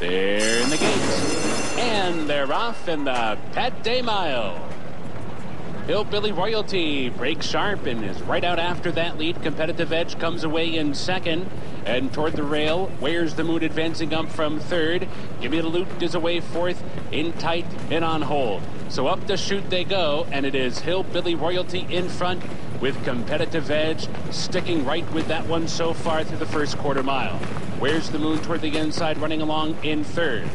They're in the gates, and they're off in the Pat Day Mile. Hillbilly Royalty breaks sharp and is right out after that lead. Competitive Edge comes away in second. And toward the rail, Where's the Mood advancing up from third. Gimme the Loot is away fourth, in tight and on hold. So up the chute they go, and it is Hillbilly Royalty in front with Competitive Edge sticking right with that one so far through the first quarter mile. Where's the Mood toward the inside, running along in third.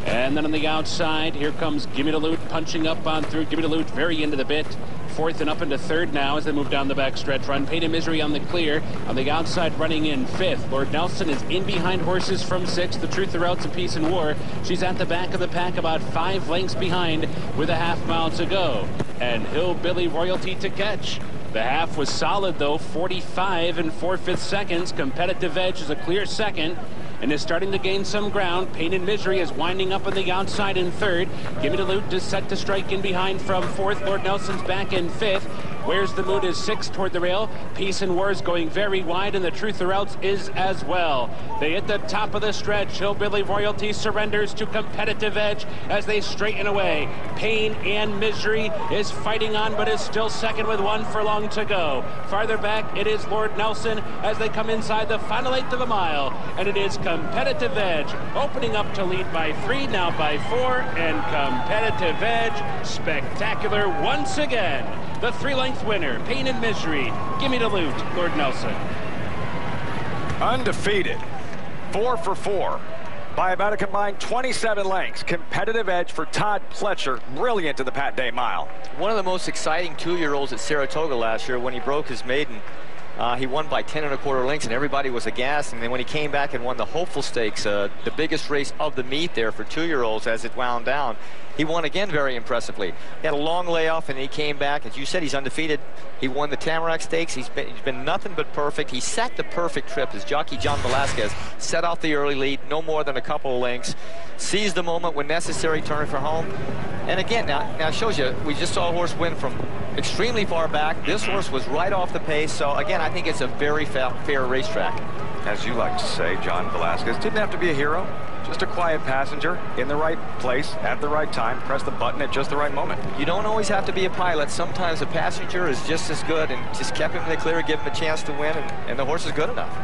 And then on the outside, here comes Gimme the Loot punching up on through. Gimme the Loot very into the bit. Fourth and up into third now as they move down the backstretch run. Pain and Misery on the clear. On the outside, running in fifth. Lord Nelson is in behind horses from sixth. The Truth, the Routes of Peace and War. She's at the back of the pack, about 5 lengths behind with a half mile to go. And Hillbilly Royalty to catch. The half was solid, though, 45 and 4/5 seconds. Competitive Edge is a clear second and is starting to gain some ground. Pain and Misery is winding up on the outside in third. Gimme the Loot is set to strike in behind from fourth. Lord Nelson's back in fifth. Where's the Mood is sixth toward the rail. Peace and War is going very wide, and the Truth, the Routes is as well. They hit the top of the stretch. Hillbilly Royalty surrenders to Competitive Edge as they straighten away. Pain and Misery is fighting on, but is still second with 1 furlong to go. Farther back, it is Lord Nelson as they come inside the final 1/8 of a mile, and it is Competitive Edge opening up to lead by 3, now by 4, and Competitive Edge spectacular once again. The 3-length winner, Pain and Misery. Gimme the Loot, Lord Nelson. Undefeated, 4 for 4 by about a combined 27 lengths. Competitive Edge for Todd Pletcher, brilliant in the Pat Day Mile. One of the most exciting 2-year-olds at Saratoga last year when he broke his maiden. He won by 10 1/4 lengths, and everybody was aghast. And then when he came back and won the Hopeful Stakes, the biggest race of the meet there for 2-year-olds as it wound down, he won again very impressively. He had a long layoff, and he came back. As you said, he's undefeated. He won the Tamarack Stakes. He's been nothing but perfect. He set the perfect trip. His jockey, John Velasquez, set off the early lead, no more than a couple of lengths. Seized the moment when necessary, turning for home. And again, now it shows you, we just saw a horse win from extremely far back. This horse was right off the pace. So again, I think it's a very fair racetrack. As you like to say, John Velasquez didn't have to be a hero. Just a quiet passenger in the right place at the right time. Press the button at just the right moment. You don't always have to be a pilot. Sometimes a passenger is just as good, and just kept him in the clear, give him a chance to win, and the horse is good enough.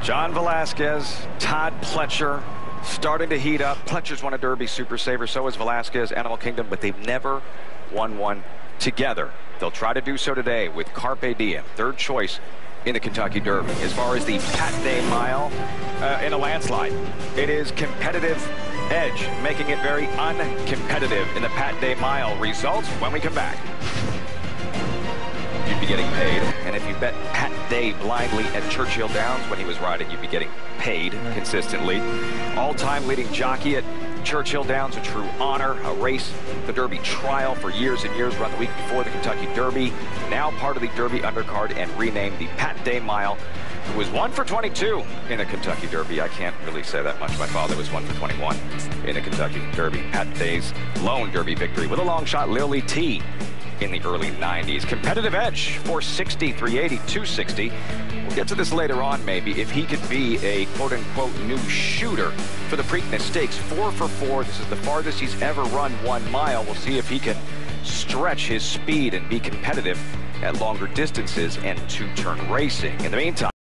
John Velasquez, Todd Pletcher, starting to heat up. Pletcher's won a Derby Super Saver, so has Velasquez, Animal Kingdom, but they've never won one together. They'll try to do so today with Carpe Diem, third choice in the Kentucky Derby. As far as the Pat Day Mile, in a landslide, it is Competitive Edge, making it very uncompetitive in the Pat Day Mile. Results when we come back. You'd be getting paid, and if you bet Pat Day blindly at Churchill Downs when he was riding, you'd be getting paid consistently. All-time leading jockey at Churchill Downs, a true honor, a race, the Derby trial for years and years, run the week before the Kentucky Derby, now part of the Derby undercard and renamed the Pat Day Mile. It was 1 for 22 in the Kentucky Derby. I can't really say that much. My father was 1 for 21 in the Kentucky Derby. Pat Day's lone Derby victory with a long shot, Lily T, in the early 90s. Competitive Edge, 460, 380, 260. We'll get to this later on, maybe, if he could be a quote-unquote new shooter for the Preakness Stakes. 4 for 4. This is the farthest he's ever run 1 mile. We'll see if he can stretch his speed and be competitive at longer distances and two-turn racing. In the meantime,